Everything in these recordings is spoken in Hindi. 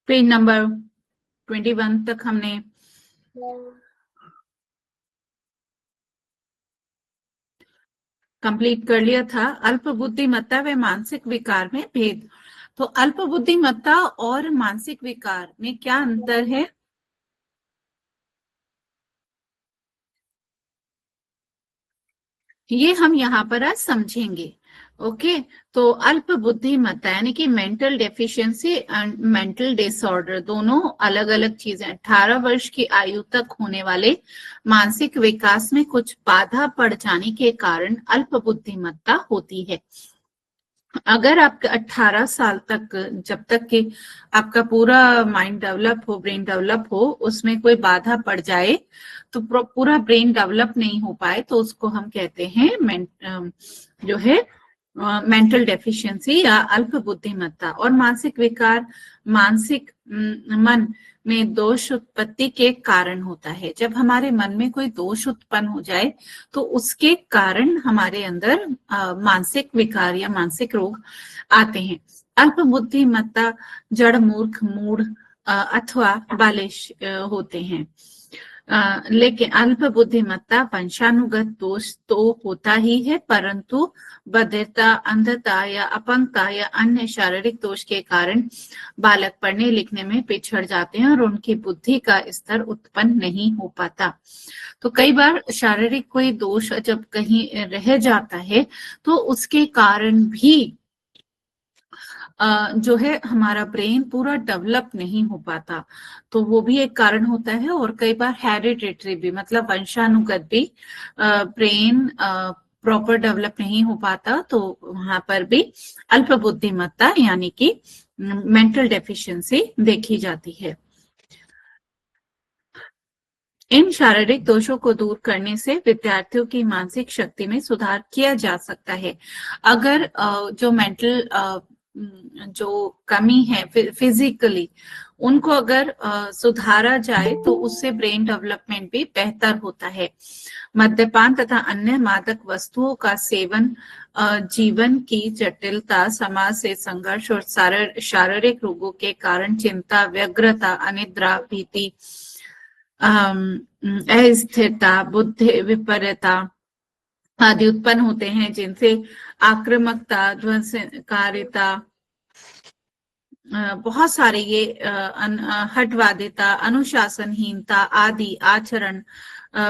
पेज नंबर 21 तक हमने कंप्लीट कर लिया था। अल्प बुद्धिमत्ता व मानसिक विकार में भेद। तो अल्प बुद्धिमत्ता और मानसिक विकार में क्या अंतर है? ये हम यहाँ पर आज समझेंगे। ओके, तो अल्प बुद्धिमत्ता यानी कि mental deficiency and mental disorder दोनों अलग अलग चीजें। 18 वर्ष की आयु तक होने वाले मानसिक विकास में कुछ बाधा पड़ जाने के कारण अल्प बुद्धिमत्ता होती है। अगर आपका 18 साल तक, जब तक कि आपका पूरा माइंड डेवलप हो, ब्रेन डेवलप हो, उसमें कोई बाधा पड़ जाए तो पूरा ब्रेन डेवलप नहीं हो पाए तो उसको हम कहते हैं जो है मेंटल डेफिशिएंसी या अल्प बुद्धिमत्ता। और मानसिक विकार मानसिक मन में दोष उत्पत्ति के कारण होता है। जब हमारे मन में कोई दोष उत्पन्न हो जाए तो उसके कारण हमारे अंदर मानसिक विकार या मानसिक रोग आते हैं। अल्प बुद्धिमत्ता जड़, मूर्ख, मूढ़ अथवा बालिश होते हैं। लेकिन अल्प बुद्धिमत्ता वंशानुगत दोष तो होता ही है, परंतु बधिरता, अंधता या अपंगता या अन्य शारीरिक दोष के कारण बालक पढ़ने लिखने में पिछड़ जाते हैं और उनकी बुद्धि का स्तर उत्पन्न नहीं हो पाता। तो कई बार शारीरिक कोई दोष जब कहीं रह जाता है तो उसके कारण भी जो है हमारा ब्रेन पूरा डेवलप नहीं हो पाता, तो वो भी एक कारण होता है। और कई बार हेरिडिटरी भी, मतलब वंशानुगत भी ब्रेन प्रॉपर डेवलप नहीं हो पाता, तो वहां पर भी अल्प बुद्धिमत्ता यानी कि मेंटल डेफिशिएंसी देखी जाती है। इन शारीरिक दोषों को दूर करने से विद्यार्थियों की मानसिक शक्ति में सुधार किया जा सकता है। अगर जो मेंटल जो कमी है फिजिकली, उनको अगर सुधारा जाए तो उससे ब्रेन डेवलपमेंट भी बेहतर होता है। मद्यपान तथा अन्य मादक वस्तुओं का सेवन जीवन की जटिलता, समाज से संघर्ष और शारीरिक रोगों के कारण चिंता, व्यग्रता, अनिद्रा, भीति, अस्थिरता, बुद्धि विपर्यता आदि उत्पन्न होते हैं, जिनसे आक्रामकता, ध्वंसकारिता, बहुत सारे ये हठवादिता, अनुशासनहीनता आदि आचरण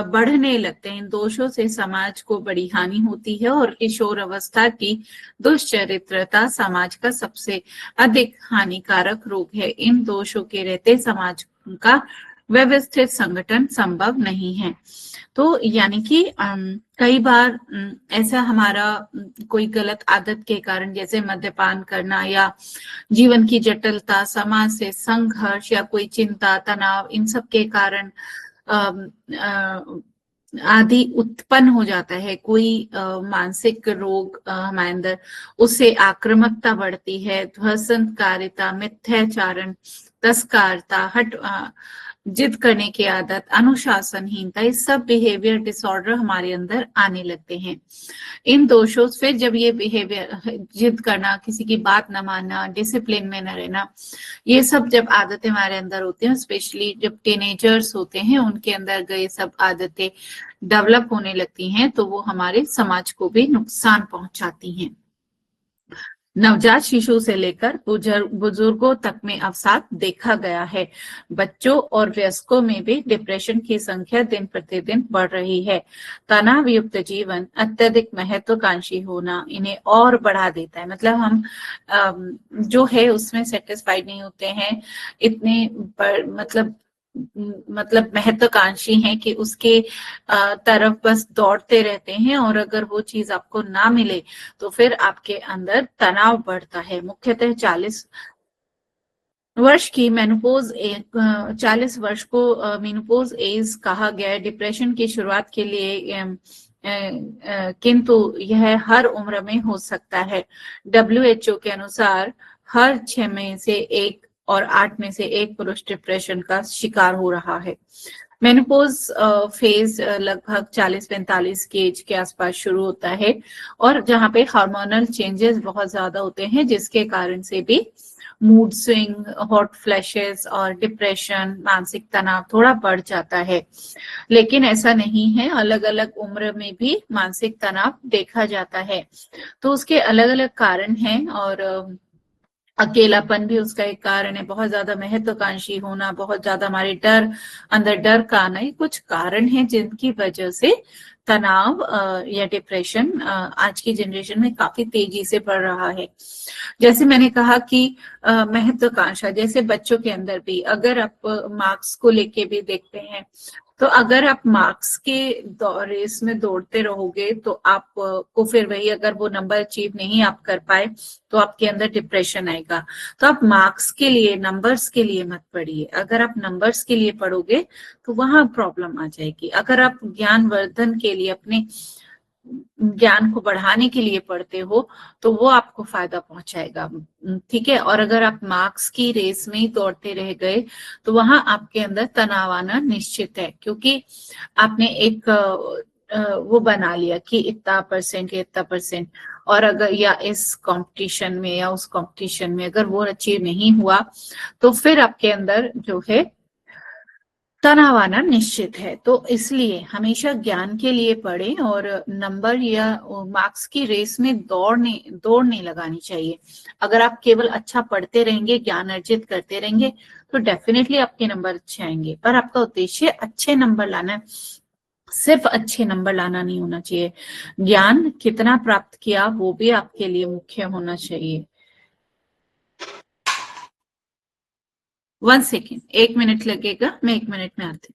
बढ़ने लगते हैं। इन दोषों से समाज को बड़ी हानि होती है और किशोर अवस्था की दुश्चरित्रता समाज का सबसे अधिक हानिकारक रोग है। इन दोषों के रहते समाज का व्यवस्थित संगठन संभव नहीं है। तो यानी कि कई बार ऐसा हमारा कोई गलत आदत के कारण, जैसे मद्यपान करना या जीवन की जटिलता, समाज से संघर्ष या कोई चिंता, तनाव, इन सब के कारण आदि उत्पन्न हो जाता है। कोई मानसिक रोग हमारे अंदर, उससे आक्रामकता बढ़ती है, ध्वंसनकारिता, मिथ्याचारण, तस्कारता, जिद करने की आदत, अनुशासनहीनता, ये सब बिहेवियर डिसऑर्डर हमारे अंदर आने लगते हैं। इन दोषों फिर जब ये बिहेवियर, जिद करना, किसी की बात न मानना, डिसिप्लिन में न रहना, ये सब जब आदतें हमारे अंदर होती हैं, स्पेशली जब टीनेजर्स होते हैं, उनके अंदर ये सब आदतें डेवलप होने लगती हैं, तो वो हमारे समाज को भी नुकसान पहुंचाती हैं। नवजात शिशु से लेकर बुजुर्गों तक में अवसाद देखा गया है। बच्चों और वयस्कों में भी डिप्रेशन की संख्या दिन प्रतिदिन बढ़ रही है। तनाव युक्त जीवन, अत्यधिक महत्वाकांक्षी होना इन्हें और बढ़ा देता है। मतलब हम जो है उसमें सेटिस्फाइड नहीं होते हैं, इतने मतलब महत्वाकांक्षी हैं कि उसके तरफ बस दौड़ते रहते हैं, और अगर वो चीज आपको ना मिले तो फिर आपके अंदर तनाव बढ़ता है। मुख्यतः 40 वर्ष की मेनोपॉज, 40 वर्ष को मेनोपॉज एज कहा गया है डिप्रेशन की शुरुआत के लिए, किंतु यह हर उम्र में हो सकता है। WHO के अनुसार हर 6 में से एक और 8 में से एक पुरुष डिप्रेशन का शिकार हो रहा है। मेनोपॉज फेज लगभग 40-45 की एज के आसपास शुरू होता है, और जहाँ पे हार्मोनल चेंजेस बहुत ज्यादा होते हैं, जिसके कारण से भी मूड स्विंग, हॉट फ्लैशेस और डिप्रेशन, मानसिक तनाव थोड़ा बढ़ जाता है। लेकिन ऐसा नहीं है, अलग अलग उम्र में भी मानसिक तनाव देखा जाता है। तो उसके अलग अलग कारण हैं, और अकेलापन भी उसका एक कारण है। बहुत ज्यादा महत्वाकांक्षी होना, बहुत ज्यादा हमारे अंदर डर का आना, ये कुछ कारण है जिनकी वजह से तनाव या डिप्रेशन आज की जनरेशन में काफी तेजी से बढ़ रहा है। जैसे मैंने कहा कि महत्वाकांक्षा, जैसे बच्चों के अंदर भी, अगर आप मार्क्स को लेके भी देखते हैं, तो अगर आप मार्क्स के रेस में दौड़ते रहोगे तो आप को फिर वही, अगर वो नंबर अचीव नहीं आप कर पाए तो आपके अंदर डिप्रेशन आएगा। तो आप मार्क्स के लिए, नंबर्स के लिए मत पढ़िए। अगर आप नंबर्स के लिए पढ़ोगे तो वहां प्रॉब्लम आ जाएगी। अगर आप ज्ञानवर्धन के लिए, अपने ज्ञान को बढ़ाने के लिए पढ़ते हो, तो वो आपको फायदा पहुंचाएगा। ठीक है। और अगर आप मार्क्स की रेस में ही दौड़ते रह गए तो वहां आपके अंदर तनाव आना निश्चित है, क्योंकि आपने एक वो बना लिया कि इतना परसेंट या इतना परसेंट, और अगर या इस कंपटीशन में या उस कंपटीशन में अगर वो अचीव नहीं हुआ तो फिर आपके अंदर जो है तनाव आना निश्चित है। तो इसलिए हमेशा ज्ञान के लिए पढ़ें, और नंबर या मार्क्स की रेस में दौड़ नहीं लगानी चाहिए। अगर आप केवल अच्छा पढ़ते रहेंगे, ज्ञान अर्जित करते रहेंगे, तो डेफिनेटली आपके नंबर अच्छे आएंगे। पर आपका उद्देश्य अच्छे नंबर लाना है, सिर्फ अच्छे नंबर लाना नहीं होना चाहिए। ज्ञान कितना प्राप्त किया वो भी आपके लिए मुख्य होना चाहिए। 1 सेकेंड, 1 मिनट लगेगा, मैं 1 मिनट में आती हूँ।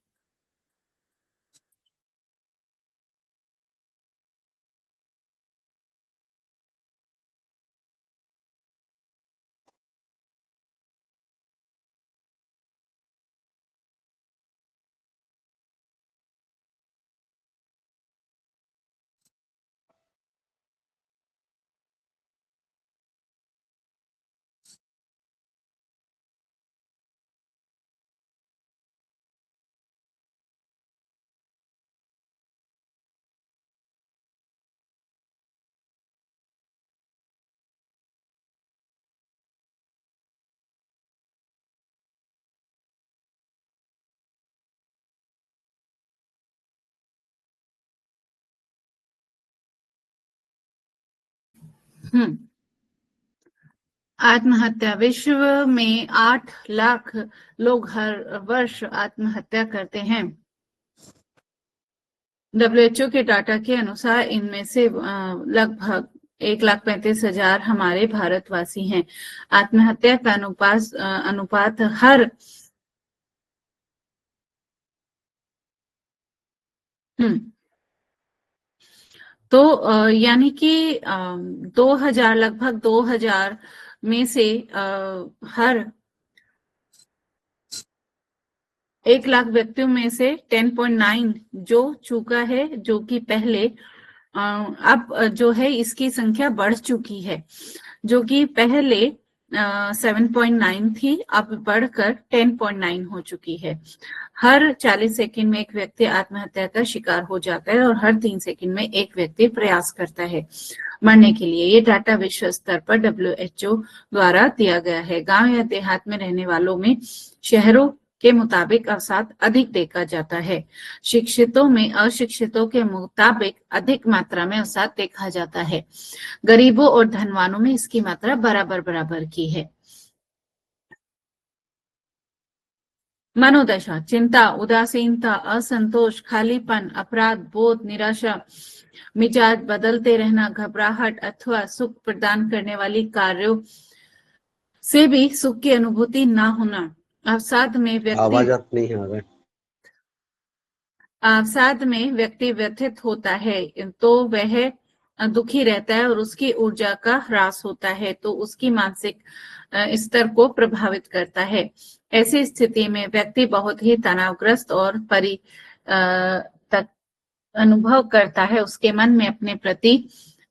हम्म आत्महत्या, विश्व में 8 लाख लोग हर वर्ष आत्महत्या करते हैं। डब्ल्यूएचओ के डाटा के अनुसार इनमें से लगभग 1,35,000 हमारे भारतवासी हैं। आत्महत्या का अनुपात हर हम्म तो यानी कि 2,000, लगभग 2,000 में से हर 1 लाख व्यक्तियों में से 10.9 जो चुका है, जो कि पहले अब जो है इसकी संख्या बढ़ चुकी है। जो कि पहले 7.9 थी, अब बढ़कर 10.9 हो चुकी है। हर 40 सेकंड में एक व्यक्ति आत्महत्या का शिकार हो जाता है, और हर 3 सेकंड में एक व्यक्ति प्रयास करता है मरने के लिए। ये डाटा विश्व स्तर पर डब्ल्यूएचओ द्वारा दिया गया है। गांव या देहात में रहने वालों में शहरों के मुताबिक अवसाद अधिक देखा जाता है। शिक्षितों में अशिक्षितों के मुताबिक अधिक मात्रा में अवसाद देखा जाता है। गरीबों और धनवानों में इसकी मात्रा बराबर बराबर की है। मनोदशा, चिंता, उदासीनता, असंतोष, खालीपन, अपराध बोध, निराशा, मिजाज बदलते रहना, घबराहट अथवा सुख प्रदान करने वाली कार्यों से भी सुख की अनुभूति ना होना। अवसाद में व्यक्ति आवाज आप नहीं आ रहा है। अवसाद में व्यक्ति व्यथित होता है, तो वह दुखी रहता है और उसकी ऊर्जा का ह्रास होता है, तो उसकी मानसिक स्तर को प्रभावित करता है। ऐसी स्थिति में व्यक्ति बहुत ही तनावग्रस्त और तक अनुभव करता है। उसके मन में अपने प्रति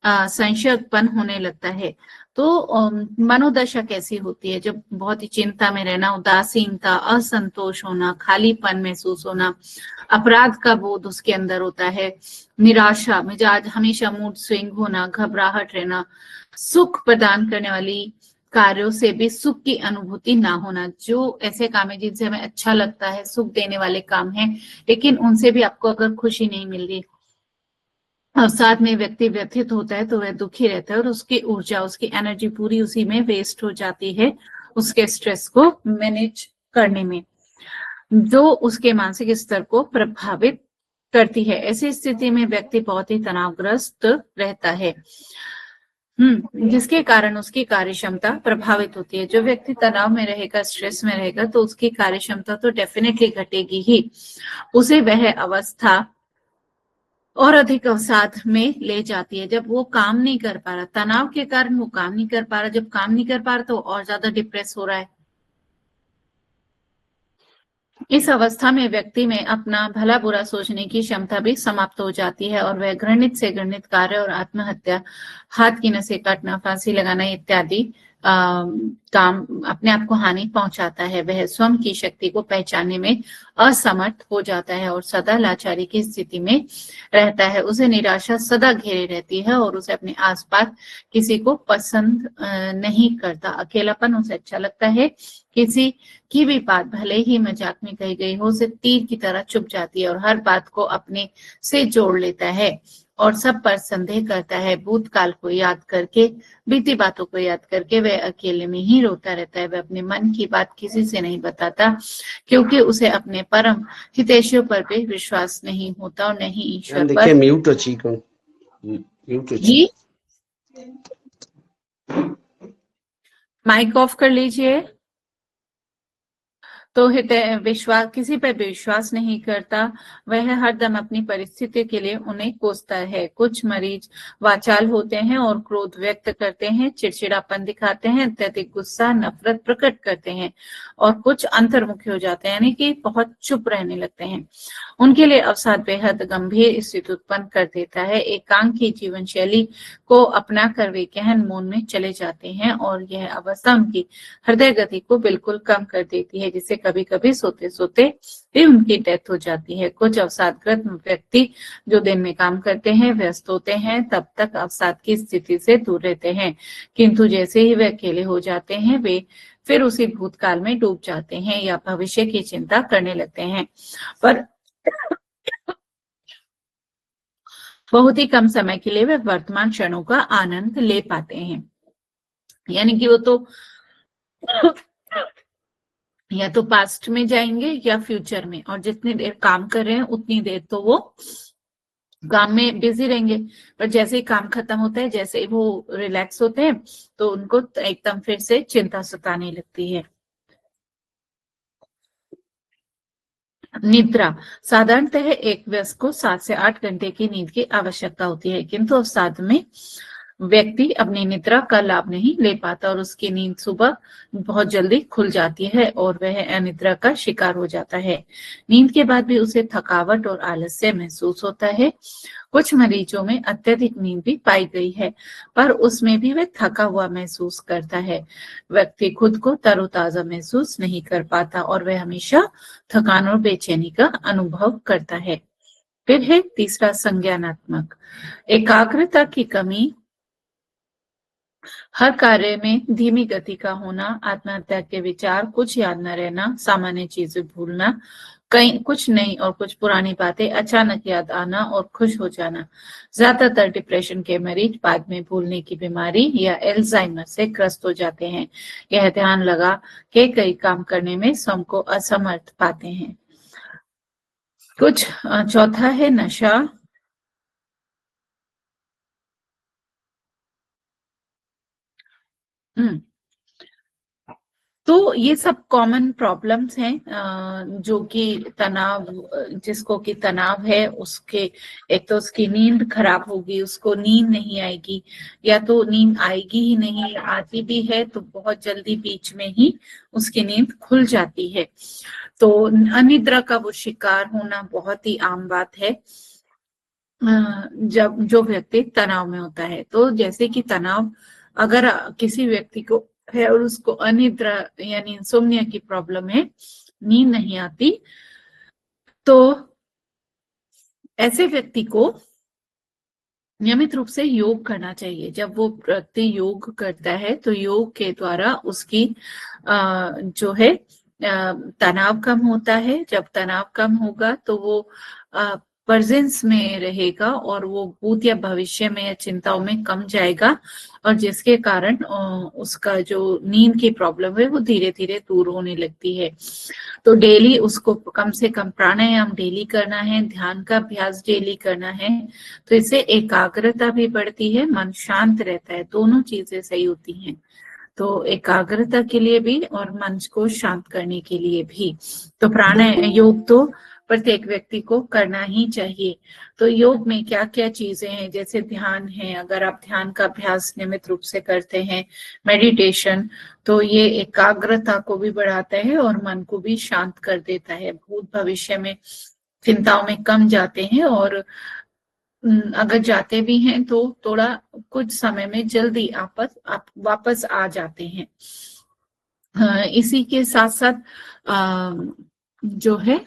संशय उत्पन्न होने लगता है। तो मनोदशा कैसी होती है? जब बहुत ही चिंता में रहना, उदासीनता, असंतोष होना, खालीपन महसूस होना, अपराध का बोध उसके अंदर होता है, निराशा, मिजाज हमेशा मूड स्विंग होना, घबराहट रहना, सुख प्रदान करने वाली कार्यों से भी सुख की अनुभूति ना होना। जो ऐसे काम है जिनसे हमें अच्छा लगता है, सुख देने वाले काम है, लेकिन उनसे भी आपको अगर खुशी नहीं मिल रही और साथ में व्यक्ति व्यथित होता है तो वह दुखी रहता है और उसकी ऊर्जा, उसकी एनर्जी पूरी उसी में वेस्ट हो जाती है, उसके स्ट्रेस को मैनेज करने में, जो उसके मानसिक स्तर को प्रभावित करती है। ऐसी स्थिति में व्यक्ति बहुत ही तनावग्रस्त रहता है, जिसके कारण उसकी कार्य क्षमता प्रभावित होती है। जो व्यक्ति तनाव में रहेगा, स्ट्रेस में रहेगा, तो उसकी कार्य क्षमता तो डेफिनेटली घटेगी ही। उसे वह अवस्था और अधिक अवसाद में ले जाती है जब वो काम नहीं कर पा रहा, तनाव के कारण वो काम नहीं कर पा रहा, जब काम नहीं कर पा रहा तो और ज्यादा डिप्रेस हो रहा है। इस अवस्था में व्यक्ति में अपना भला बुरा सोचने की क्षमता भी समाप्त हो जाती है और वह घृणित से घृणित कार्य और आत्महत्या, हाथ की नसें काटना, फांसी लगाना इत्यादि काम अपने आप को हानि पहुंचाता है। वह स्वयं की शक्ति को पहचानने में असमर्थ हो जाता है और सदा लाचारी की स्थिति में रहता है। उसे निराशा सदा घेरे रहती है और उसे अपने आसपास किसी को पसंद नहीं करता। अकेलापन उसे अच्छा लगता है। किसी की भी बात भले ही मजाक में कही गई हो, उसे तीर की तरह चुभ जाती है और हर बात को अपने से जोड़ लेता है और सब पर संदेह करता है। भूतकाल को याद करके, बीती बातों को याद करके वह अकेले में ही रोता रहता है। वह अपने मन की बात किसी से नहीं बताता क्योंकि उसे अपने परम हितैषियों पर भी विश्वास नहीं होता और नहीं ईश्वर पर। म्यूट अच्छी म्यूट जी, माइक ऑफ कर लीजिए। तो विश्वास, किसी पर विश्वास नहीं करता। वह हरदम अपनी परिस्थिति के लिए उन्हें कोसता है। कुछ मरीज वाचाल होते हैं और क्रोध व्यक्त करते हैं, चिड़चिड़ापन दिखाते हैं, अत्यधिक गुस्सा, नफरत प्रकट करते हैं और कुछ अंतर्मुखी हो जाते हैं, यानी कि बहुत चुप रहने लगते हैं। उनके लिए अवसाद बेहद गंभीर स्थिति उत्पन्न कर देता है। एकांकी जीवन शैली को अपनाकर वे गहन मौन में चले जाते हैं और यह अवस्था उनकी हृदय गति को बिल्कुल कम कर देती है, जिससे कभी कभी सोते सोते भी उनकी डेथ हो जाती है। कुछ अवसादग्रस्त व्यक्ति जो दिन में काम करते हैं, व्यस्त होते हैं, तब तक अवसाद की स्थिति से दूर रहते हैं, किंतु जैसे ही वे अकेले हो जाते हैं वे फिर उसी भूतकाल में डूब जाते हैं या भविष्य की चिंता करने लगते हैं। पर बहुत ही कम समय के लिए वे वर्तमान क्षणों का आनंद ले पाते हैं, यानी कि वो तो या तो पास्ट में जाएंगे या फ्यूचर में, और जितनी देर काम कर रहे हैं उतनी देर तो वो काम में बिजी रहेंगे, पर जैसे ही काम खत्म होता है, जैसे ही वो रिलैक्स होते हैं, तो उनको एकदम फिर से चिंता सताने लगती है। निद्रा, साधारणतः एक वयस्क को 7 से 8 घंटे की नींद की आवश्यकता होती है, किंतु अवसाद में व्यक्ति अपनी निद्रा का लाभ नहीं ले पाता और उसकी नींद सुबह बहुत जल्दी खुल जाती है और वह अनिद्रा का शिकार हो जाता है। नींद के बाद भी उसे थकावट और आलस्य महसूस होता है। कुछ मरीजों में अत्यधिक नींद भी पाई गई है, पर उसमें भी वह थका हुआ महसूस करता है। व्यक्ति खुद को तरोताजा महसूस नहीं कर पाता और वह हमेशा थकान और बेचैनी का अनुभव करता है। फिर है तीसरा, संज्ञानात्मक। एकाग्रता की कमी, हर कार्य में धीमी गति का होना, आत्महत्या के विचार, कुछ याद न रहना, सामान्य चीजें भूलना, कई कुछ नई और कुछ पुरानी बातें अचानक याद आना और खुश हो जाना। ज्यादातर डिप्रेशन के मरीज बाद में भूलने की बीमारी या एल्जाइमर से ग्रस्त हो जाते हैं। यह ध्यान लगा के कई काम करने में स्वयं को असमर्थ पाते हैं। कुछ चौथा है नशा। तो ये सब कॉमन प्रॉब्लम्स हैं जो कि तनाव, जिसको कि तनाव है उसके, एक तो उसकी नींद खराब होगी, उसको नींद नहीं आएगी, या तो नींद आएगी ही नहीं, आती भी है तो बहुत जल्दी बीच में ही उसकी नींद खुल जाती है। तो अनिद्रा का वो शिकार होना बहुत ही आम बात है। जब जो व्यक्ति तनाव में होता है, तो जैसे कि तनाव अगर किसी व्यक्ति को है और उसको अनिद्रा यानी इंसोम्निया की प्रॉब्लम है, नींद नहीं आती, तो ऐसे व्यक्ति को नियमित रूप से योग करना चाहिए। जब वो व्यक्ति योग करता है तो योग के द्वारा उसकी जो है तनाव कम होता है। जब तनाव कम होगा तो वो प्रेजेंस में रहेगा और वो भूत या भविष्य में या चिंताओं में कम जाएगा, और जिसके कारण उसका जो नींद की प्रॉब्लम है वो धीरे धीरे दूर होने लगती है। तो डेली उसको कम से कम प्राणायाम डेली करना है, ध्यान का अभ्यास डेली करना है, तो इससे एकाग्रता भी बढ़ती है, मन शांत रहता है, दोनों चीजें सही होती हैं। तो एकाग्रता के लिए भी और मन को शांत करने के लिए भी तो प्राणायाम योग तो प्रत्येक व्यक्ति को करना ही चाहिए। तो योग में क्या क्या चीजें हैं, जैसे ध्यान है, अगर आप ध्यान का अभ्यास नियमित रूप से करते हैं, मेडिटेशन, तो ये एकाग्रता को भी बढ़ाता है और मन को भी शांत कर देता है। भूत भविष्य में चिंताओं में कम जाते हैं, और अगर जाते भी हैं तो थोड़ा कुछ समय में जल्दी आप वापस आ जाते हैं। इसी के साथ साथ जो है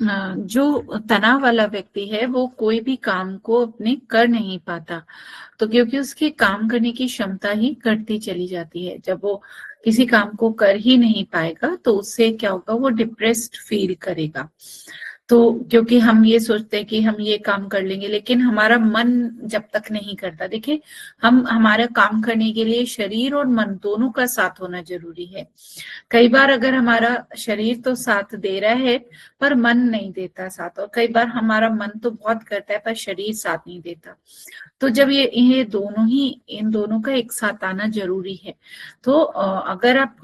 जो तनाव वाला व्यक्ति है वो कोई भी काम को अपने कर नहीं पाता, तो क्योंकि उसकी काम करने की क्षमता ही घटती चली जाती है। जब वो किसी काम को कर ही नहीं पाएगा तो उससे क्या होगा, वो डिप्रेस्ड फील करेगा। तो क्योंकि हम ये सोचते हैं कि हम ये काम कर लेंगे, लेकिन हमारा मन जब तक नहीं करता, देखिए हम हमारा काम करने के लिए शरीर और मन दोनों का साथ होना जरूरी है। कई बार अगर हमारा शरीर तो साथ दे रहा है पर मन नहीं देता साथ, और कई बार हमारा मन तो बहुत करता है पर शरीर साथ नहीं देता। तो जब ये दोनों ही, इन दोनों का एक साथ आना जरूरी है। तो अगर आप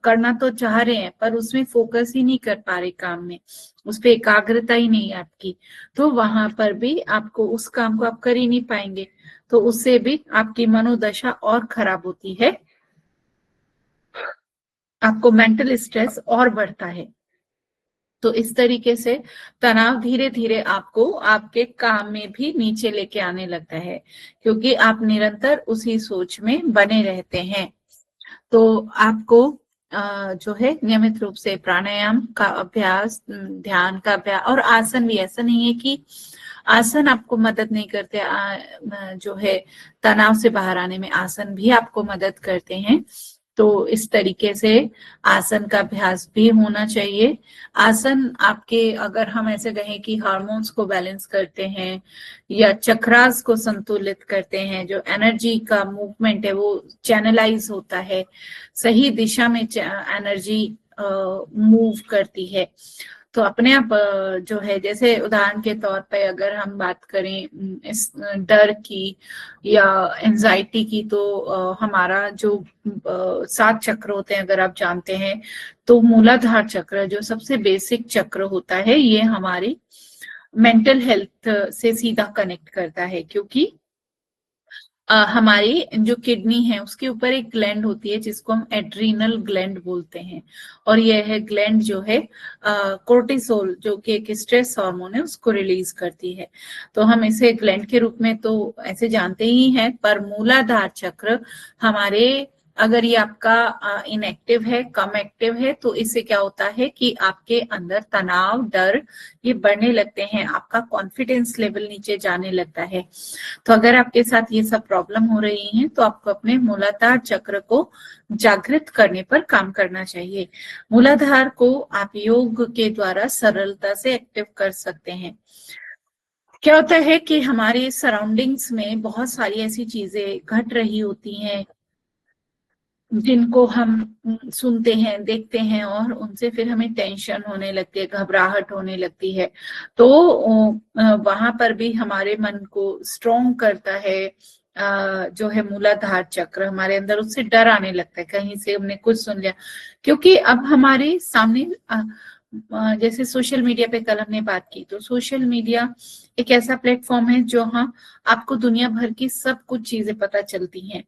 करना तो चाह रहे हैं पर उसमें फोकस ही नहीं कर पा रहे काम में, उस पर एकाग्रता ही नहीं आपकी, तो वहां पर भी आपको उस काम को आप कर ही नहीं पाएंगे, तो उससे भी आपकी मनोदशा और खराब होती है, आपको मेंटल स्ट्रेस और बढ़ता है। तो इस तरीके से तनाव धीरे धीरे आपको आपके काम में भी नीचे लेके आने लगता है, क्योंकि आप निरंतर उसी सोच में बने रहते हैं। तो आपको जो है नियमित रूप से प्राणायाम का अभ्यास, ध्यान का अभ्यास और आसन भी, ऐसा नहीं है कि आसन आपको मदद नहीं करते, जो है तनाव से बाहर आने में आसन भी आपको मदद करते हैं। तो इस तरीके से आसन का अभ्यास भी होना चाहिए। आसन आपके, अगर हम ऐसे कहें कि हार्मोन्स को बैलेंस करते हैं या चक्रास को संतुलित करते हैं, जो एनर्जी का मूवमेंट है वो चैनलाइज होता है, सही दिशा में एनर्जी मूव करती है। तो अपने आप जो है, जैसे उदाहरण के तौर पे अगर हम बात करें इस डर की या एंजाइटी की, तो हमारा जो 7 चक्र होते हैं अगर आप जानते हैं, तो मूलाधार चक्र जो सबसे बेसिक चक्र होता है, ये हमारी मेंटल हेल्थ से सीधा कनेक्ट करता है, क्योंकि हमारी जो किडनी है उसके ऊपर एक ग्लैंड होती है जिसको हम एड्रीनल ग्लैंड बोलते हैं, और यह है ग्लैंड जो है कोर्टिसोल, जो कि एक स्ट्रेस हार्मोन है, उसको रिलीज करती है। तो हम इसे ग्लैंड के रूप में तो ऐसे जानते ही हैं, पर मूलाधार चक्र हमारे, अगर ये आपका इनएक्टिव है, कम एक्टिव है, तो इससे क्या होता है कि आपके अंदर तनाव, डर ये बढ़ने लगते हैं, आपका कॉन्फिडेंस लेवल नीचे जाने लगता है। तो अगर आपके साथ ये सब प्रॉब्लम हो रही है तो आपको अपने मूलाधार चक्र को जागृत करने पर काम करना चाहिए। मूलाधार को आप योग के द्वारा सरलता से एक्टिव कर सकते हैं। क्या होता है कि हमारे सराउंडिंग्स में बहुत सारी ऐसी चीजें घट रही होती हैं जिनको हम सुनते हैं, देखते हैं, और उनसे फिर हमें टेंशन होने लगती है, घबराहट होने लगती है। तो वहां पर भी हमारे मन को स्ट्रॉन्ग करता है जो है मूलाधार चक्र, हमारे अंदर उससे डर आने लगता है, कहीं से हमने कुछ सुन लिया। क्योंकि अब हमारे सामने जैसे सोशल मीडिया पे कल हमने बात की, तो सोशल मीडिया एक ऐसा प्लेटफॉर्म है जो हाँ आपको दुनिया भर की सब कुछ चीजें पता चलती हैं।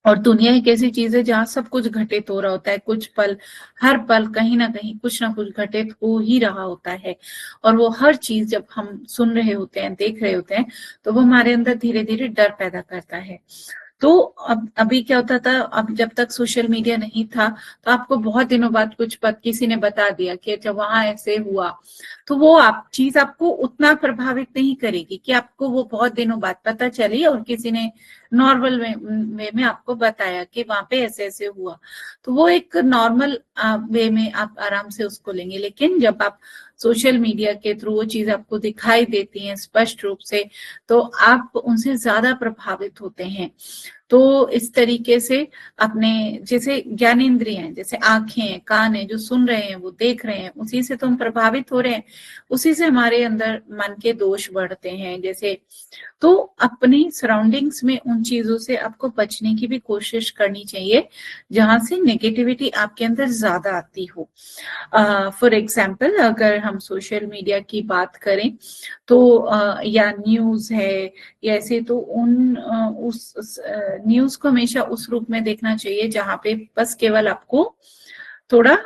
और दुनिया एक ऐसी चीज है जहाँ सब कुछ घटित हो रहा होता है, कुछ पल, हर पल कहीं ना कहीं कुछ ना कुछ घटित हो ही रहा होता है। और वो हर चीज जब हम सुन रहे होते हैं, देख रहे होते हैं, तो वो हमारे अंदर धीरे धीरे डर पैदा करता है। तो अब अभी क्या होता था, अब जब तक सोशल मीडिया नहीं था, तो आपको बहुत दिनों बाद कुछ बात किसी ने बता दिया कि अच्छा वहां ऐसे हुआ, तो वो आप चीज आपको उतना प्रभावित नहीं करेगी कि आपको वो बहुत दिनों बाद पता चली और किसी ने नॉर्मल वे में आपको बताया कि वहां पे ऐसे ऐसे हुआ। तो वो एक नॉर्मल वे में आप आराम से उसको लेंगे। लेकिन जब आप सोशल मीडिया के थ्रू वो चीज आपको दिखाई देती है स्पष्ट रूप से, तो आप उनसे ज्यादा प्रभावित होते हैं। तो इस तरीके से अपने जैसे ज्ञानेंद्रिय हैं, जैसे आंखें हैं, कान है, जो सुन रहे हैं वो देख रहे हैं, उसी से तो हम प्रभावित हो रहे हैं, उसी से हमारे अंदर मन के दोष बढ़ते हैं। जैसे तो अपनी सराउंडिंग्स में उन चीजों से आपको बचने की भी कोशिश करनी चाहिए जहां से नेगेटिविटी आपके अंदर ज्यादा आती हो। फॉर एग्जाम्पल अगर हम सोशल मीडिया की बात करें तो या न्यूज है या ऐसे, तो उस न्यूज को हमेशा उस रूप में देखना चाहिए जहां पे बस केवल आपको थोड़ा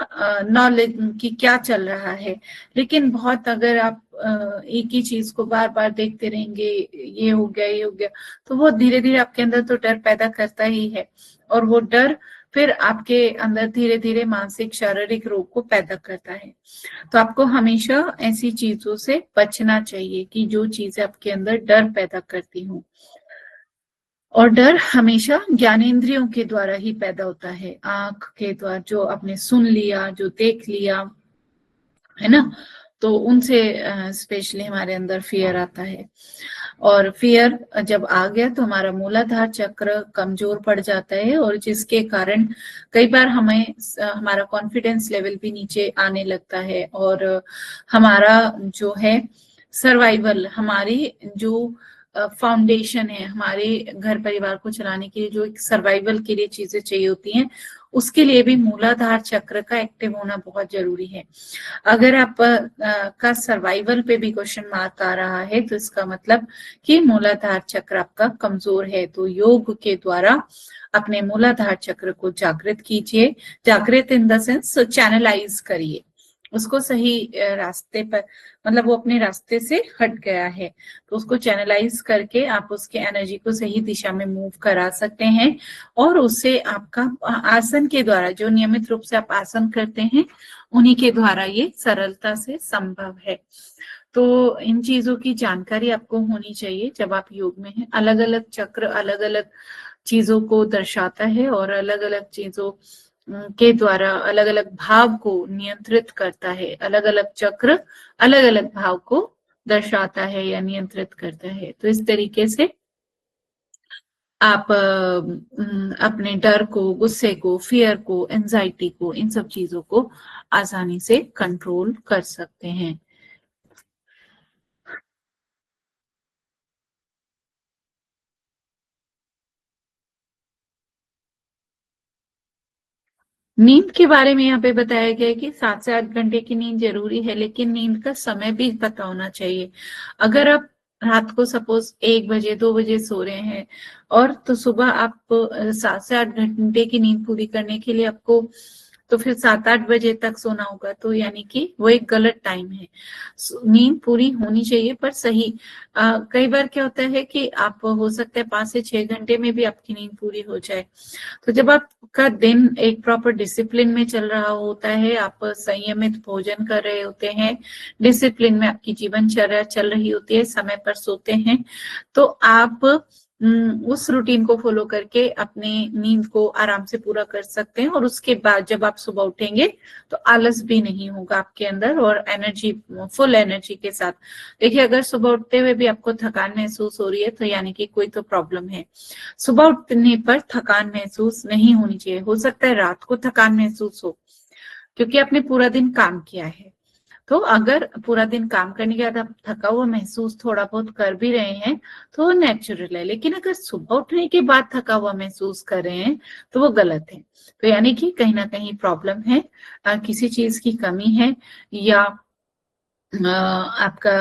नॉलेज कि क्या चल रहा है। लेकिन बहुत अगर आप एक ही चीज को बार बार देखते रहेंगे, ये हो गया ये हो गया, तो वो धीरे धीरे आपके अंदर तो डर पैदा करता ही है। और वो डर फिर आपके अंदर धीरे धीरे मानसिक शारीरिक रोग को पैदा करता है। तो आपको हमेशा ऐसी चीजों से बचना चाहिए कि जो चीजें आपके अंदर डर पैदा करती हूँ। और डर हमेशा ज्ञानेंद्रियों के द्वारा ही पैदा होता है, आंख के द्वारा, जो आपने सुन लिया, जो देख लिया, है ना, तो उनसे स्पेशली हमारे अंदर फियर आता है। और फियर जब आ गया तो हमारा मूलाधार चक्र कमजोर पड़ जाता है, और जिसके कारण कई बार हमें हमारा कॉन्फिडेंस लेवल भी नीचे आने लगता है। और हमारा जो है सर्वाइवल, हमारी जो फाउंडेशन है, हमारे घर परिवार को चलाने के लिए जो एक सर्वाइवल के लिए चीजें चाहिए होती हैं, उसके लिए भी मूलाधार चक्र का एक्टिव होना बहुत जरूरी है। अगर आप का सर्वाइवल पे भी क्वेश्चन मार्क आ रहा है, तो इसका मतलब कि मूलाधार चक्र आपका कमजोर है। तो योग के द्वारा अपने मूलाधार चक्र को जागृत कीजिए, जागृत इन द सेंस चैनलाइज करिए उसको सही रास्ते पर, मतलब वो अपने रास्ते से हट गया है, तो उसको चैनलाइज करके आप उसके एनर्जी को सही दिशा में मूव करा सकते हैं। और उससे आपका आसन के द्वारा, जो नियमित रूप से आप आसन करते हैं, उन्हीं के द्वारा ये सरलता से संभव है। तो इन चीजों की जानकारी आपको होनी चाहिए जब आप योग में हैं। अलग अलग चक्र अलग अलग चीजों को दर्शाता है, और अलग अलग चीजों के द्वारा अलग अलग भाव को नियंत्रित करता है। अलग अलग चक्र अलग अलग भाव को दर्शाता है या नियंत्रित करता है। तो इस तरीके से आप अपने डर को, गुस्से को, फियर को, एंजाइटी को, इन सब चीजों को आसानी से कंट्रोल कर सकते हैं। नींद के बारे में यहाँ पे बताया गया है कि 7 से 8 घंटे की नींद जरूरी है, लेकिन नींद का समय भी पता होना चाहिए। अगर आप रात को सपोज 1 बजे 2 बजे सो रहे हैं, और तो सुबह आप 7 से 8 घंटे की नींद पूरी करने के लिए आपको तो फिर 7-8 बजे तक सोना होगा, तो यानी कि वो एक गलत टाइम है। नींद पूरी होनी चाहिए पर सही। कई बार क्या होता है कि आप हो सकता है 5 से 6 घंटे में भी आपकी नींद पूरी हो जाए। तो जब आपका दिन एक प्रॉपर डिसिप्लिन में चल रहा होता है, आप संयमित भोजन कर रहे होते हैं, डिसिप्लिन में आपकी जीवनचर्या चल रही होती है, समय पर सोते हैं, तो आप उस रूटीन को फॉलो करके अपनी नींद को आराम से पूरा कर सकते हैं। और उसके बाद जब आप सुबह उठेंगे तो आलस भी नहीं होगा आपके अंदर, और एनर्जी, फुल एनर्जी के साथ। देखिए, अगर सुबह उठते हुए भी आपको थकान महसूस हो रही है, तो यानी कि कोई तो प्रॉब्लम है। सुबह उठने पर थकान महसूस नहीं होनी चाहिए। हो सकता है रात को थकान महसूस हो क्योंकि आपने पूरा दिन काम किया है। तो अगर पूरा दिन काम करने के बाद आप थका हुआ महसूस थोड़ा बहुत कर भी रहे हैं, तो वो नेचुरल है। लेकिन अगर सुबह उठने के बाद थका हुआ महसूस कर रहे हैं, तो वो गलत है। तो यानी कि कहीं ना कहीं प्रॉब्लम है, किसी चीज की कमी है, या आपका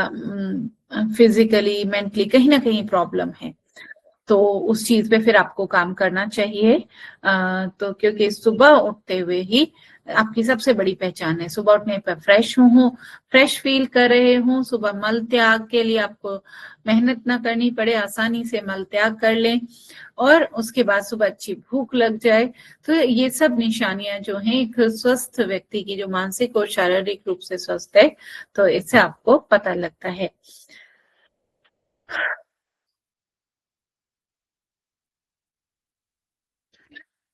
फिजिकली मेंटली कहीं ना कहीं प्रॉब्लम है। तो उस चीज पे फिर आपको काम करना चाहिए। तो क्योंकि सुबह उठते हुए ही आपकी सबसे बड़ी पहचान है, सुबह उठने पर फ्रेश फील कर रहे हो, सुबह मल त्याग के लिए आपको मेहनत ना करनी पड़े, आसानी से मल त्याग कर लें, और उसके बाद सुबह अच्छी भूख लग जाए। तो ये सब निशानियां जो हैं एक स्वस्थ व्यक्ति की, जो मानसिक और शारीरिक रूप से स्वस्थ है, तो इससे आपको पता लगता है।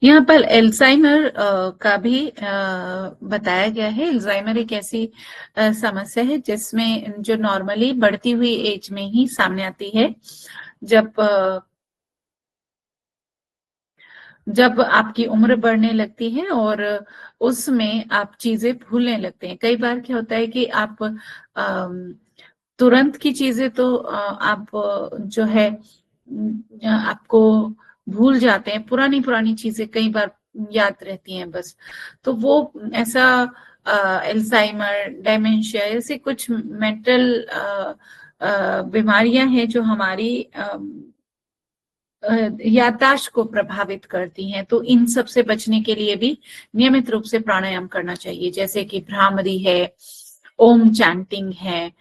यहाँ पर एल्जाइमर का भी बताया गया है। एल्जाइमर एक ऐसी समस्या है जिसमें जो नॉर्मली बढ़ती हुई एज में ही सामने आती है, जब जब आपकी उम्र बढ़ने लगती है और उसमें आप चीजें भूलने लगते हैं। कई बार क्या होता है कि आप तुरंत की चीजें तो आप जो है आपको भूल जाते हैं, पुरानी पुरानी चीजें कई बार याद रहती हैं बस। तो वो ऐसा एल्जाइमर, डेमेंशिया, ऐसे कुछ मेंटल बीमारियां हैं जो हमारी याददाश्त को प्रभावित करती हैं। तो इन सब से बचने के लिए भी नियमित रूप से प्राणायाम करना चाहिए, जैसे कि भ्रामरी है, ओम चैंटिंग है,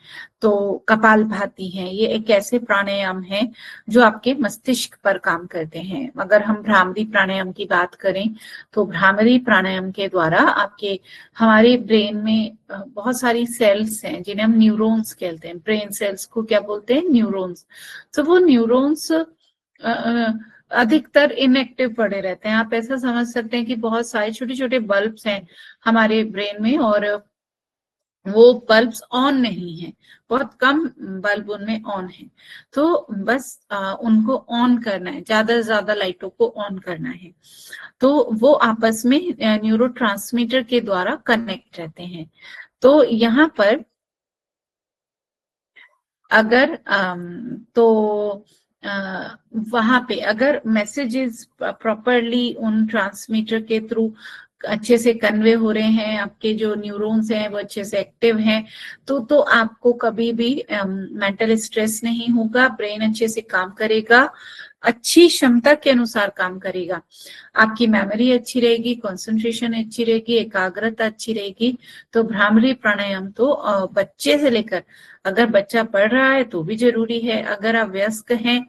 तो कपालभाति है। ये एक ऐसे प्राणायाम है जो आपके मस्तिष्क पर काम करते हैं। अगर हम भ्रामरी प्राणायाम की बात करें तो भ्रामरी प्राणायाम के द्वारा आपके हमारे ब्रेन में बहुत सारी सेल्स हैं जिन्हें हम न्यूरॉन्स कहते हैं। ब्रेन सेल्स को क्या बोलते हैं? न्यूरॉन्स। तो वो न्यूरॉन्स अधिकतर इनएक्टिव पड़े रहते हैं। आप ऐसा समझ सकते हैं कि बहुत सारे छोटे छोटे बल्ब्स हैं हमारे ब्रेन में, और वो बल्ब्स ऑन नहीं है, बहुत कम बल्ब उनमें ऑन है। तो बस उनको ऑन करना है, ज्यादा से ज्यादा लाइटों को ऑन करना है। तो वो आपस में न्यूरोट्रांसमीटर के द्वारा कनेक्ट रहते हैं। तो यहाँ पर अगर तो वहां पे अगर मैसेजेस प्रॉपरली उन ट्रांसमीटर के थ्रू अच्छे से कन्वे हो रहे हैं, आपके जो न्यूरॉन्स हैं वो अच्छे से एक्टिव हैं, तो आपको कभी भी मेंटल स्ट्रेस नहीं होगा, ब्रेन अच्छे से काम करेगा, अच्छी क्षमता के अनुसार काम करेगा, आपकी मेमोरी अच्छी रहेगी, कंसंट्रेशन अच्छी रहेगी, एकाग्रता अच्छी रहेगी। तो भ्रामरी प्राणायाम तो बच्चे से लेकर, अगर बच्चा पढ़ रहा है तो भी जरूरी है, अगर आप वयस्क हैं,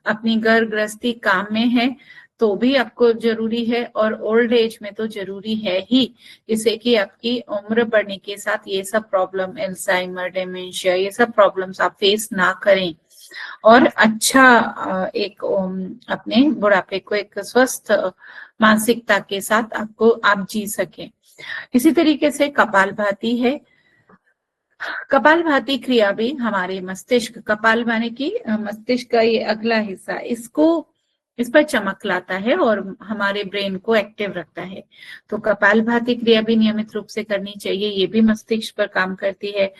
अपनी घर गृहस्थी काम में है तो भी आपको जरूरी है, और ओल्ड एज में तो जरूरी है ही, इससे कि आपकी उम्र बढ़ने के साथ ये सब प्रॉब्लम, एल्जाइमर, डेमेंशिया, ये सब प्रॉब्लम्स आप फेस ना करें, और अच्छा एक अपने बुढ़ापे को एक स्वस्थ मानसिकता के साथ आप जी सकें। इसी तरीके से कपालभाति है। कपालभाति क्रिया भी हमारे मस्तिष्क, कपाल माने कि मस्तिष्क का ये अगला हिस्सा, इस पर चमक लाता है और हमारे ब्रेन को एक्टिव रखता है। तो कपालभाति क्रिया भी नियमित रूप से करनी चाहिए, ये भी मस्तिष्क पर काम करती है।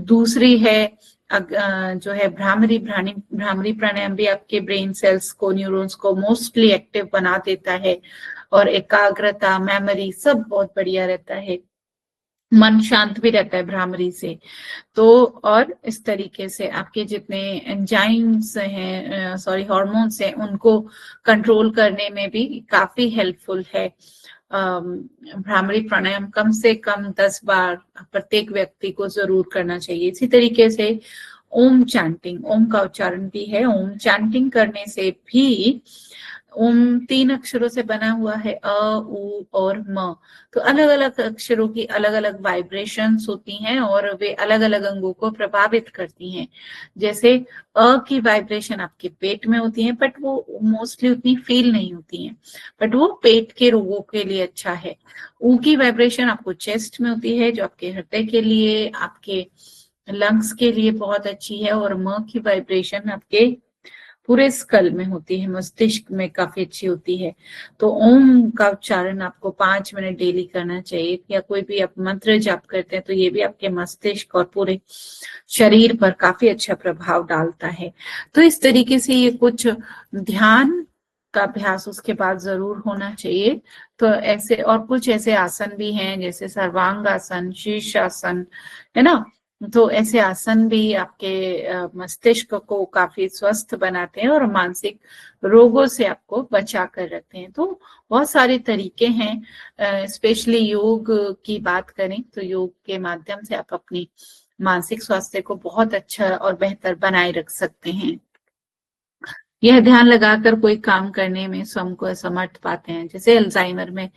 दूसरी है जो है भ्रामरी प्राणायाम भी आपके ब्रेन सेल्स को, न्यूरॉन्स को मोस्टली एक्टिव बना देता है, और एकाग्रता, मेमोरी सब बहुत बढ़िया रहता है, मन शांत भी रहता है भ्रामरी से। तो और इस तरीके से आपके जितने एंजाइम्स हैं, हार्मोन्स हैं, उनको कंट्रोल करने में भी काफी हेल्पफुल है। भ्रामरी प्राणायाम कम से कम 10 बार प्रत्येक व्यक्ति को जरूर करना चाहिए। इसी तरीके से ओम चैंटिंग, ओम का उच्चारण भी है। ओम चैंटिंग करने से भी, ओम 3 अक्षरों से बना हुआ है, अ, उ और म। तो अलग अलग अक्षरों की अलग अलग वाइब्रेशंस होती हैं और वे अलग अलग अंगों को प्रभावित करती हैं। जैसे अ की वाइब्रेशन आपके पेट में होती है, बट वो मोस्टली उतनी फील नहीं होती हैं, बट वो पेट के रोगों के लिए अच्छा है। ऊ की वाइब्रेशन आपको चेस्ट में होती है, जो आपके हृदय के लिए, आपके लंग्स के लिए बहुत अच्छी है, और म की वाइब्रेशन आपके पूरे स्कल में होती है, मस्तिष्क में काफी अच्छी होती है। तो ओम का उच्चारण आपको 5 मिनट डेली करना चाहिए, या कोई भी आप मंत्र जाप करते हैं तो ये भी आपके मस्तिष्क और पूरे शरीर पर काफी अच्छा प्रभाव डालता है। तो इस तरीके से ये कुछ ध्यान का अभ्यास उसके बाद जरूर होना चाहिए। तो ऐसे और कुछ ऐसे आसन भी हैं, जैसे सर्वांग आसन, शीर्षासन, है ना, तो ऐसे आसन भी आपके मस्तिष्क को काफी स्वस्थ बनाते हैं और मानसिक रोगों से आपको बचा कर रखते हैं। तो बहुत सारे तरीके हैं। स्पेशली योग की बात करें तो योग के माध्यम से आप अपनी मानसिक स्वास्थ्य को बहुत अच्छा और बेहतर बनाए रख सकते हैं। यह ध्यान लगाकर कोई काम करने में स्वयं को असमर्थ पाते हैं, जैसे अल्जाइमर में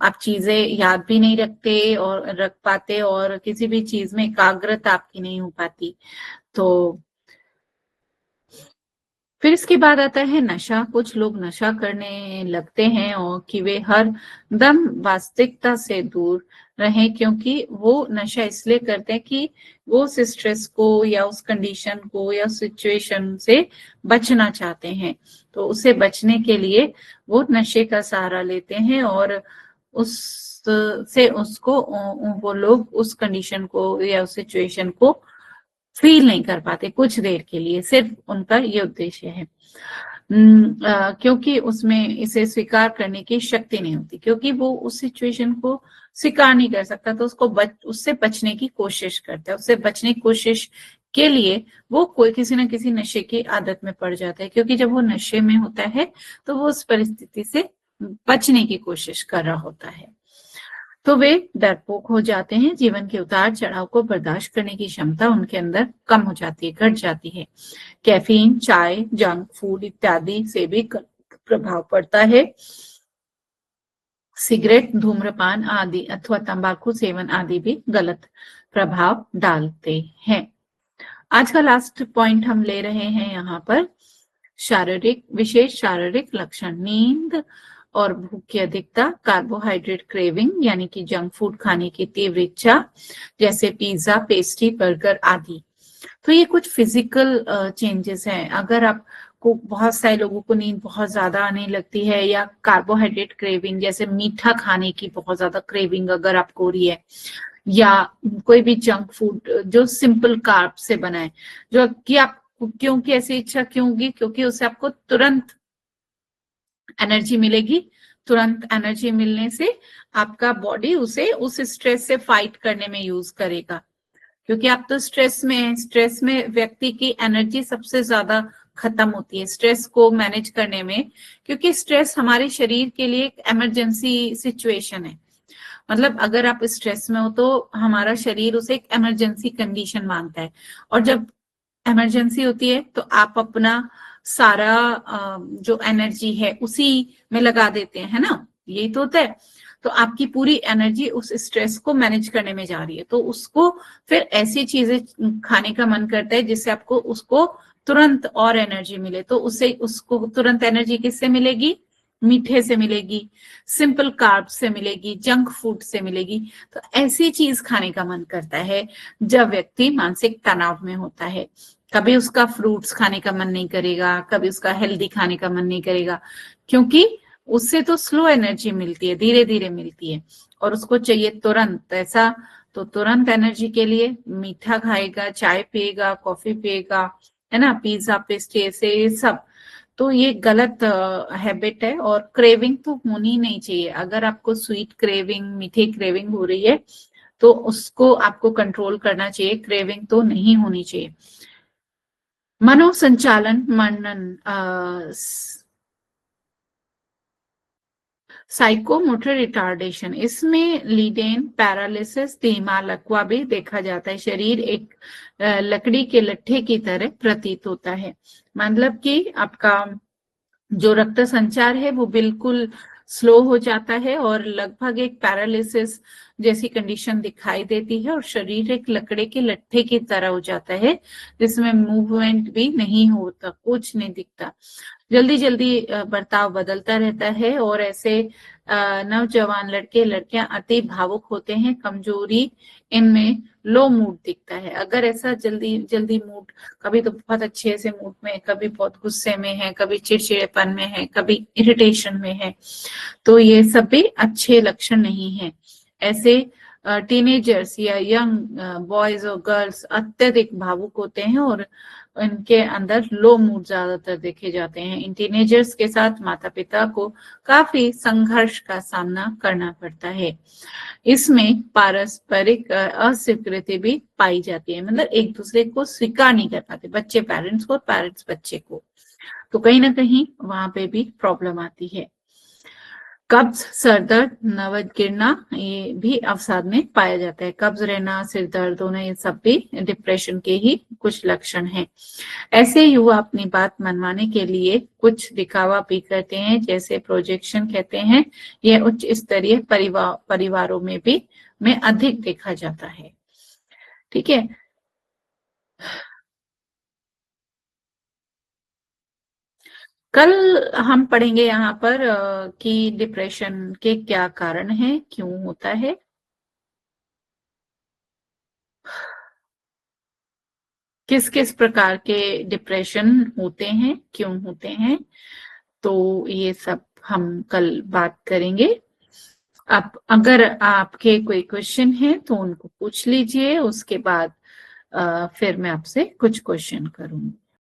आप चीजें याद भी नहीं रख पाते और किसी भी चीज में एकाग्रता आपकी नहीं हो पाती। तो फिर इसके बाद आता है नशा। कुछ लोग नशा करने लगते हैं और कि वे हर दम वास्तविकता से दूर रहें, क्योंकि वो नशा इसलिए करते हैं कि वो उस स्ट्रेस को या उस कंडीशन को या सिचुएशन से बचना चाहते हैं। तो उससे बचने के लिए वो नशे का सहारा लेते हैं और उससे उसको वो लोग उस कंडीशन को या उस सिचुएशन को फील नहीं कर पाते कुछ देर के लिए। सिर्फ उनका ये उद्देश्य है क्योंकि उसमें इसे स्वीकार करने की शक्ति नहीं होती, क्योंकि वो उस सिचुएशन को स्वीकार नहीं कर सकता तो उससे बचने की कोशिश करता है। उससे बचने की कोशिश के लिए वो कोई किसी न किसी नशे की आदत में पड़ जाता है, क्योंकि जब वो नशे में होता है तो वो उस परिस्थिति से बचने की कोशिश कर रहा होता है। तो वे डरपोक हो जाते हैं। जीवन के उतार चढ़ाव को बर्दाश्त करने की क्षमता उनके अंदर कम हो जाती है, घट जाती है। कैफीन, चाय, जंक फूड इत्यादि से भी प्रभाव पड़ता है। सिगरेट, धूम्रपान आदि अथवा तंबाकू सेवन आदि भी गलत प्रभाव डालते हैं। आज का लास्ट पॉइंट हम ले रहे हैं यहाँ पर विशेष शारीरिक लक्षण। नींद और भूख की अधिकता, कार्बोहाइड्रेट क्रेविंग यानी कि जंक फूड खाने की तीव्र इच्छा, जैसे पिज्जा, पेस्ट्री, बर्गर आदि। तो ये कुछ फिजिकल चेंजेस हैं। अगर आपको, बहुत सारे लोगों को नींद बहुत ज्यादा आने लगती है, या कार्बोहाइड्रेट क्रेविंग जैसे मीठा खाने की बहुत ज्यादा क्रेविंग अगर आपको हो रही है, या कोई भी जंक फूड जो सिंपल कार्ब से बना है, जो कि आप क्योंकि ऐसी इच्छा क्यों होगी, क्योंकि उससे आपको तुरंत एनर्जी मिलेगी। तुरंत एनर्जी मिलने से आपका बॉडी उसे उस स्ट्रेस से फाइट करने में यूज करेगा, क्योंकि आप तो स्ट्रेस में हैं। स्ट्रेस में व्यक्ति की एनर्जी सबसे ज्यादा खत्म होती है स्ट्रेस को मैनेज करने में, क्योंकि स्ट्रेस हमारे शरीर के लिए एक इमरजेंसी सिचुएशन है। मतलब अगर आप स्ट्रेस में हो तो हमारा शरीर उसे एक इमरजेंसी कंडीशन मानता है, और जब इमरजेंसी होती है तो आप अपना सारा जो एनर्जी है उसी में लगा देते हैं, है ना, यही तो होता है। तो आपकी पूरी एनर्जी उस स्ट्रेस को मैनेज करने में जा रही है, तो उसको फिर ऐसी चीजें खाने का मन करता है जिससे आपको उसको तुरंत और एनर्जी मिले। तो उसको तुरंत एनर्जी किससे मिलेगी? मीठे से मिलेगी, सिंपल कार्ब से मिलेगी, जंक फूड से मिलेगी। तो ऐसी चीज खाने का मन करता है जब व्यक्ति मानसिक तनाव में होता है। कभी उसका फ्रूट्स खाने का मन नहीं करेगा, कभी उसका हेल्दी खाने का मन नहीं करेगा, क्योंकि उससे तो स्लो एनर्जी मिलती है, धीरे धीरे मिलती है, और उसको चाहिए तुरंत ऐसा। तो तुरंत एनर्जी के लिए मीठा खाएगा, चाय पिएगा, कॉफी पिएगा, है ना, पिज्जा, पेस्ट्री, ऐसे ये सब। तो ये गलत हैबिट है, और क्रेविंग तो होनी नहीं चाहिए। अगर आपको स्वीट क्रेविंग, मीठी क्रेविंग हो रही है तो उसको आपको कंट्रोल करना चाहिए, क्रेविंग तो नहीं होनी चाहिए। मनोसंचालन, मनन, साइकोमोटर रिटार्डेशन, इसमें लीडेन, पैरालिसिस, धीमा लकवा भी देखा जाता है। शरीर एक लकड़ी के लट्ठे की तरह प्रतीत होता है। मतलब कि आपका जो रक्त संचार है वो बिल्कुल स्लो हो जाता है, और लगभग एक पैरालिसिस जैसी कंडीशन दिखाई देती है, और शरीर एक लकड़े के लट्ठे की तरह हो जाता है जिसमें मूवमेंट भी नहीं होता, कुछ नहीं दिखता। जल्दी जल्दी बर्ताव बदलता रहता है, और ऐसे नौजवान लड़के लड़कियां अति भावुक होते हैं। कमजोरी इनमें लो मूड दिखता है। अगर ऐसा जल्दी जल्दी मूड, कभी तो बहुत अच्छे से मूड में, कभी बहुत गुस्से में है, कभी चिड़चिड़ेपन में है, कभी इरिटेशन में है, तो ये सब भी अच्छे लक्षण नहीं है। ऐसे टीनेजर्स या यंग बॉयज और गर्ल्स अत्यधिक भावुक होते हैं और इनके अंदर लो मूड ज्यादातर देखे जाते हैं। इन टीनेजर्स के साथ माता पिता को काफी संघर्ष का सामना करना पड़ता है। इसमें पारस्परिक अस्वीकृति भी पाई जाती है, मतलब एक दूसरे को स्वीकार नहीं कर पाते, बच्चे पेरेंट्स को, पेरेंट्स बच्चे को। तो कहीं ना कहीं वहां पे भी प्रॉब्लम आती है। कब्ज, सरदर्द, नवज गिरना, ये भी अवसाद में पाया जाता है। कब्ज रहना, सिर दर्द होना, ये सब भी डिप्रेशन के ही कुछ लक्षण हैं। ऐसे युवा अपनी बात मनवाने के लिए कुछ दिखावा भी करते हैं, जैसे प्रोजेक्शन कहते हैं। यह उच्च स्तरीय परिवारों में भी अधिक देखा जाता है। ठीक है। कल हम पढ़ेंगे यहाँ पर कि डिप्रेशन के क्या कारण हैं, क्यों होता है। किस किस प्रकार के डिप्रेशन होते हैं, क्यों होते हैं, तो ये सब हम कल बात करेंगे। अब अगर आपके कोई क्वेश्चन है तो उनको पूछ लीजिए, उसके बाद फिर मैं आपसे कुछ क्वेश्चन करूंगी।